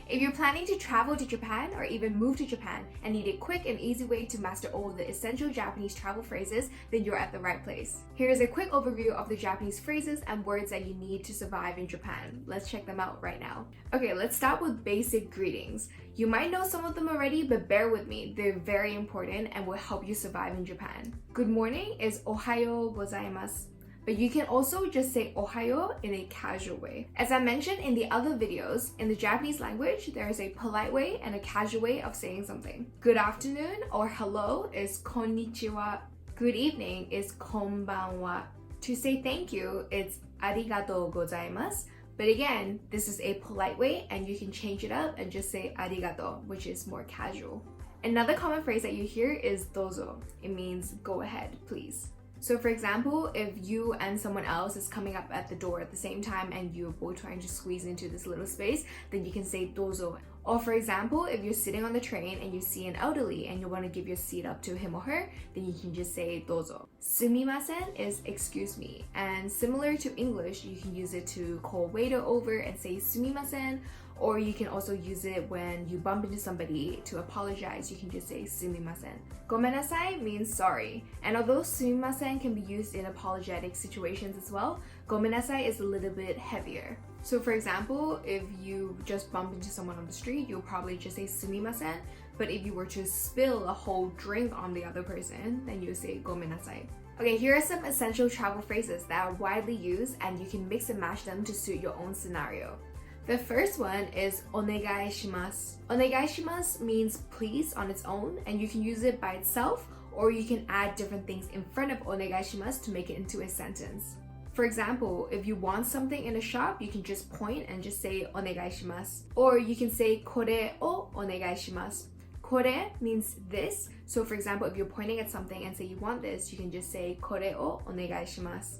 If you're planning to travel to Japan or even move to Japan and need a quick and easy way to master all the essential Japanese travel phrases, then you're at the right place. Here's a quick overview of the Japanese phrases and words that you need to survive in Japan. Let's check them out right now. Okay, let's start with basic greetings. You might know some of them already, but bear with me. They're very important and will help you survive in Japan. Good morning is ohayo gozaimasu. But you can also just say ohayo in a casual way. As I mentioned in the other videos, in the Japanese language, there is a polite way and a casual way of saying something. Good afternoon or hello is konnichiwa. Good evening is konbanwa. To say thank you, it's arigatou gozaimasu. But again, this is a polite way and you can change it up and just say arigato, which is more casual. Another common phrase that you hear is dozo. It means go ahead, please. So for example, if you and someone else is coming up at the door at the same time and you're both trying to squeeze into this little space, then you can say dozo. Or for example, if you're sitting on the train and you see an elderly and you want to give your seat up to him or her, then you can just say dozo. Sumimasen is excuse me. And similar to English, you can use it to call waiter over and say sumimasen. Or you can also use it when you bump into somebody to apologize. You can just say sumimasen. Gomenasai means sorry. And although sumimasen can be used in apologetic situations as well, gomenasai is a little bit heavier. So for example, if you just bump into someone on the street, you'll probably just say sumimasen. But if you were to spill a whole drink on the other person, then you say gomenasai. Okay, here are some essential travel phrases that are widely used and you can mix and match them to suit your own scenario. The first one is onegai shimasu. Onegai shimasu means please on its own, and you can use it by itself or you can add different things in front of onegai shimasu to make it into a sentence. For example, if you want something in a shop, you can just point and just say onegai shimasu. Or you can say kore o onegai shimasu. Kore means this. So for example, if you're pointing at something and say you want this, you can just say kore o onegai shimasu.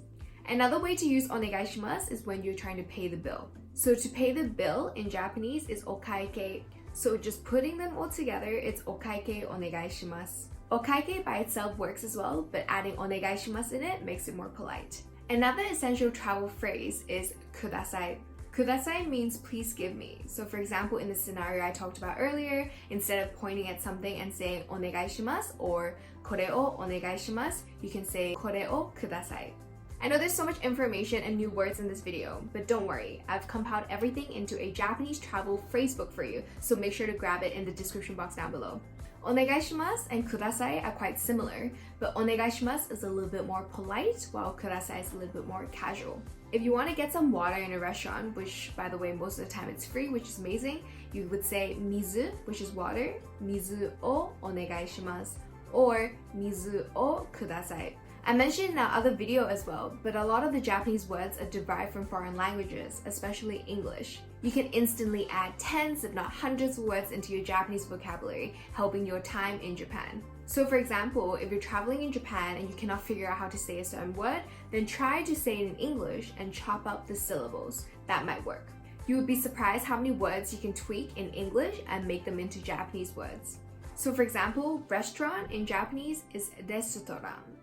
Another way to use onegai shimasu is when you're trying to pay the bill. So to pay the bill in Japanese is okaike. So just putting them all together, it's okaike onegai shimasu. Okaike by itself works as well, but adding onegai shimasu in it makes it more polite. Another essential travel phrase is kudasai. Kudasai means please give me. So for example, in the scenario I talked about earlier, instead of pointing at something and saying onegai shimasu or kore o onegai shimasu, you can say kore o kudasai. I know there's so much information and new words in this video, but don't worry, I've compiled everything into a Japanese travel phrasebook for you, so make sure to grab it in the description box down below. Onegai shimasu and kudasai are quite similar, but onegai shimasu is a little bit more polite, while kudasai is a little bit more casual. If you want to get some water in a restaurant, which by the way most of the time it's free, which is amazing, you would say mizu, which is water, mizu o onegai shimasu, or mizu o kudasai. I mentioned in our other video as well, but a lot of the Japanese words are derived from foreign languages, especially English. You can instantly add tens if not hundreds of words into your Japanese vocabulary, helping your time in Japan. So for example, if you're traveling in Japan and you cannot figure out how to say a certain word, then try to say it in English and chop up the syllables. That might work. You would be surprised how many words you can tweak in English and make them into Japanese words. So for example, restaurant in Japanese is restoran.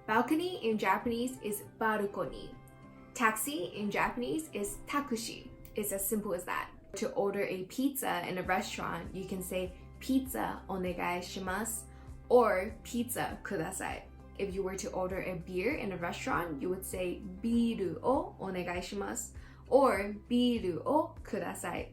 Balcony in Japanese is balcony. Taxi in Japanese is takushi. It's as simple as that. To order a pizza in a restaurant, you can say pizza onegai shimasu or pizza kudasai. If you were to order a beer in a restaurant, you would say biru o onegai shimasu or biru o kudasai.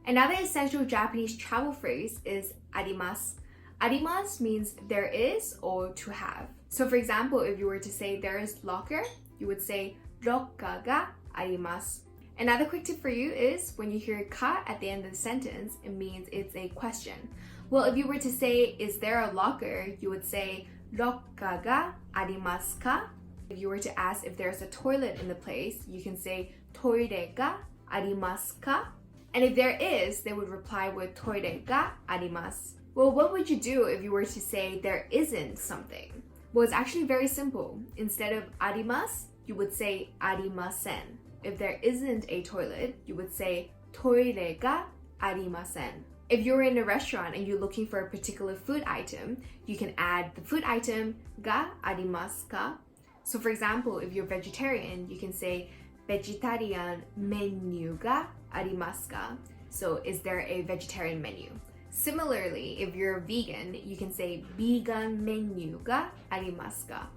Another essential Japanese travel phrase is arimasu. Arimasu means there is or to have. So for example, if you were to say there is locker, you would say rokka ga arimasu. Another quick tip for you is when you hear ka at the end of the sentence, it means it's a question. Well, if you were to say is there a locker, you would say rokka ga arimasu ka? If you were to ask if there's a toilet in the place, you can say toire ga arimasu ka? And if there is, they would reply with toire ga arimasu. Well, what would you do if you were to say there isn't something? Well, it's actually very simple. Instead of arimasu, you would say arimasen. If there isn't a toilet, you would say toire ga arimasen. If you're in a restaurant and you're looking for a particular food item, you can add the food item ga arimasu ka? So for example, if you're vegetarian, you can say vegetarian menu ga arimasu ka? So is there a vegetarian menu? Similarly, if you're vegan, you can say vegan menu ga arimasu ka?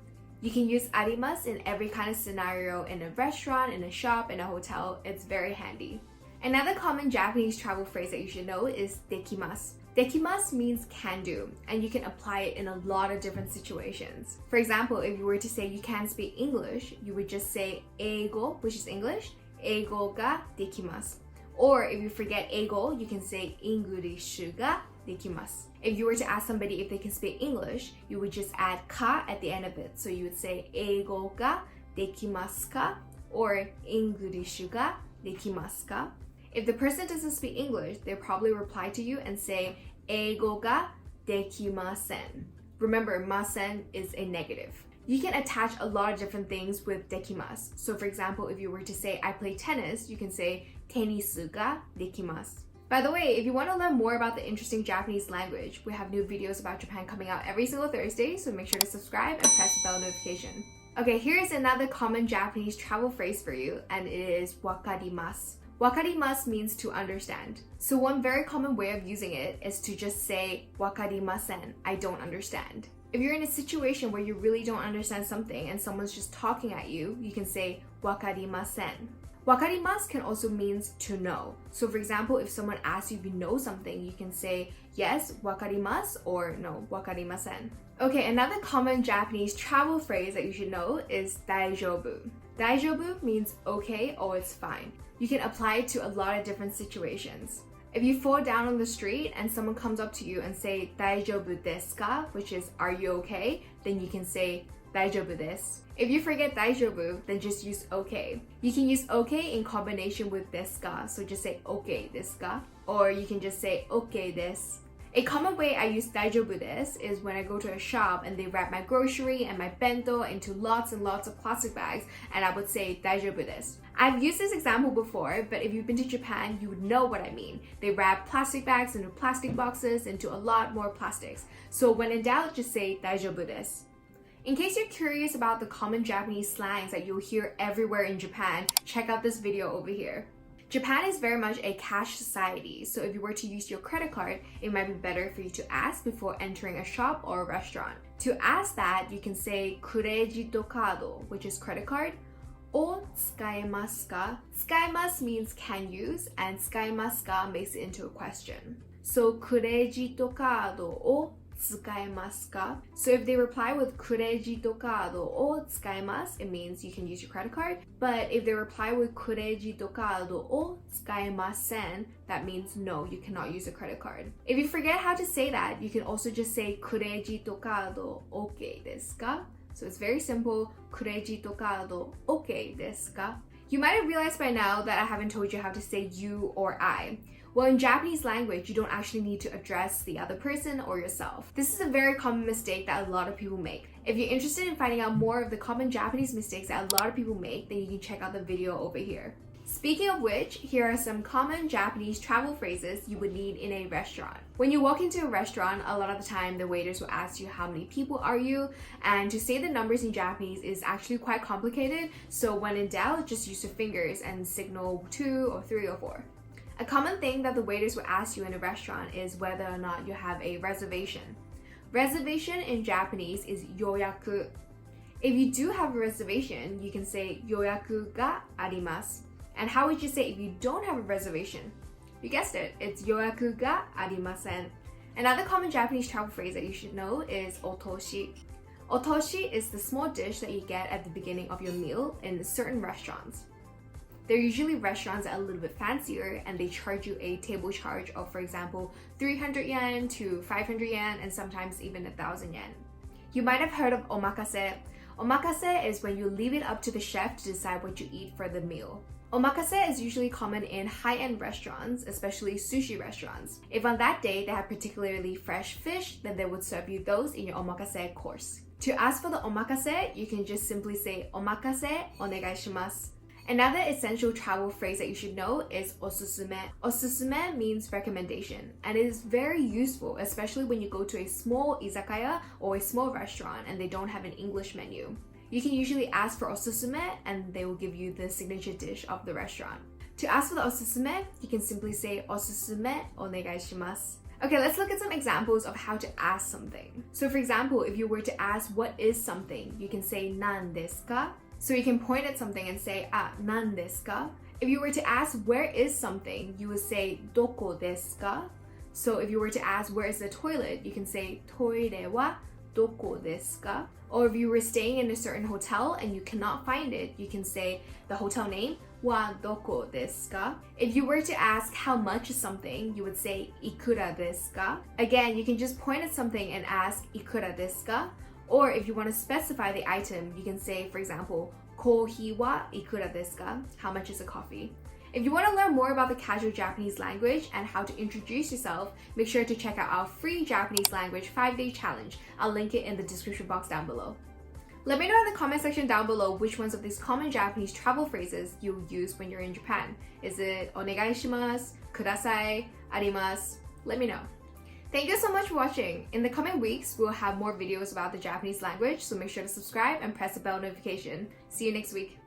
You can use arimasu in every kind of scenario in a restaurant, in a shop, in a hotel. It's very handy. Another common Japanese travel phrase that you should know is dekimasu. Dekimasu means can do, and you can apply it in a lot of different situations. For example, if you were to say you can't speak English, you would just say eigo, which is English, eigo ga dekimasu. Or if you forget eigo, you can say Englishu ga dekimasu. If you were to ask somebody if they can speak English, you would just add ka at the end of it. So you would say eigo ga dekimasu ka or Englishu ga dekimasu ka. If the person doesn't speak English, they'll probably reply to you and say eigo ga dekimasen. Remember, masen is a negative. You can attach a lot of different things with dekimasu. So for example, if you were to say I play tennis, you can say tenisu ga dekimasu. By the way, if you want to learn more about the interesting Japanese language, we have new videos about Japan coming out every single Thursday, so make sure to subscribe and press the bell notification. Okay, here's another common Japanese travel phrase for you, and it is wakarimasu. Wakarimasu means to understand. So one very common way of using it is to just say wakarimasen, I don't understand. If you're in a situation where you really don't understand something and someone's just talking at you, you can say wakarimasen. Wakarimasu can also mean to know. So for example, if someone asks you if you know something, you can say yes, wakarimasu, or no, wakarimasen. Okay, another common Japanese travel phrase that you should know is daijoubu. Daijoubu means okay or it's fine. You can apply it to a lot of different situations. If you fall down on the street and someone comes up to you and say daijoubu desu ka, which is are you okay, then you can say daijoubu desu. If you forget daijoubu, then just use okay. You can use okay in combination with desu ka, so just say okay desu ka, or you can just say okay desu. A common way I use daijoubu desu is when I go to a shop and they wrap my grocery and my bento into lots and lots of plastic bags, and I would say daijoubu desu. I've used this example before, but if you've been to Japan, you would know what I mean. They wrap plastic bags into plastic boxes into a lot more plastics. So when in doubt, just say daijoubu desu. In case you're curious about the common Japanese slangs that you'll hear everywhere in Japan, check out this video over here. Japan is very much a cash society, so if you were to use your credit card, it might be better for you to ask before entering a shop or a restaurant. To ask that, you can say kurejiito kado, which is credit card, or tsukaemasu ka. Tsukaemasu means can use, and tsukaemasu ka makes it into a question. So kurejiito kado or tsukaemasu ka? So if they reply with kurejiito kado or tsukaemasu, it means you can use your credit card. But if they reply with kurejiito kado or tsukaemasen, that means no, you cannot use a credit card. If you forget how to say that, you can also just say kurejiito kado okay desu ka? So it's very simple, kurejiito kado okay desu ka? You might have realized by now that I haven't told you how to say you or I. Well, in Japanese language, you don't actually need to address the other person or yourself. This is a very common mistake that a lot of people make. If you're interested in finding out more of the common Japanese mistakes that a lot of people make, then you can check out the video over here. Speaking of which, here are some common Japanese travel phrases you would need in a restaurant. When you walk into a restaurant, a lot of the time the waiters will ask you how many people are you, and to say the numbers in Japanese is actually quite complicated, so when in doubt, just use your fingers and signal 2 or 3 or 4. A common thing that the waiters will ask you in a restaurant is whether or not you have a reservation. Reservation in Japanese is yoyaku. If you do have a reservation, you can say yoyaku ga arimasu. And how would you say if you don't have a reservation? You guessed it, it's yoyaku ga arimasen. Another common Japanese travel phrase that you should know is otoshi. Otoshi is the small dish that you get at the beginning of your meal in certain restaurants. They're usually restaurants that are a little bit fancier and they charge you a table charge of, for example, 300 yen to 500 yen and sometimes even 1,000 yen. You might have heard of omakase. Omakase is when you leave it up to the chef to decide what you eat for the meal. Omakase is usually common in high-end restaurants, especially sushi restaurants. If on that day they have particularly fresh fish, then they would serve you those in your omakase course. To ask for the omakase, you can just simply say omakase onegaishimasu. Another essential travel phrase that you should know is osusume. Osusume means recommendation, and it is very useful, especially when you go to a small izakaya or a small restaurant and they don't have an English menu. You can usually ask for osusume and they will give you the signature dish of the restaurant. To ask for the osusume, you can simply say osusume onegaishimasu. Okay, let's look at some examples of how to ask something. So for example, if you were to ask what is something, you can say nan desu ka? So you can point at something and say nan desu ka? If you were to ask where is something, you would say doko desu ka? So if you were to ask where is the toilet, you can say toire wa doko desu ka? Or if you were staying in a certain hotel and you cannot find it, you can say the hotel name wa doko desu ka? If you were to ask how much is something, you would say ikura desu ka? Again, you can just point at something and ask ikura desu ka? Or if you want to specify the item, you can say, for example, kohi wa ikura desu ka? How much is a coffee? If you want to learn more about the casual Japanese language and how to introduce yourself, make sure to check out our free Japanese language 5-day challenge. I'll link it in the description box down below. Let me know in the comment section down below which ones of these common Japanese travel phrases you use when you're in Japan. Is it onegaishimasu, kudasai, arimasu? Let me know. Thank you so much for watching. In the coming weeks, we'll have more videos about the Japanese language, so make sure to subscribe and press the bell notification. See you next week.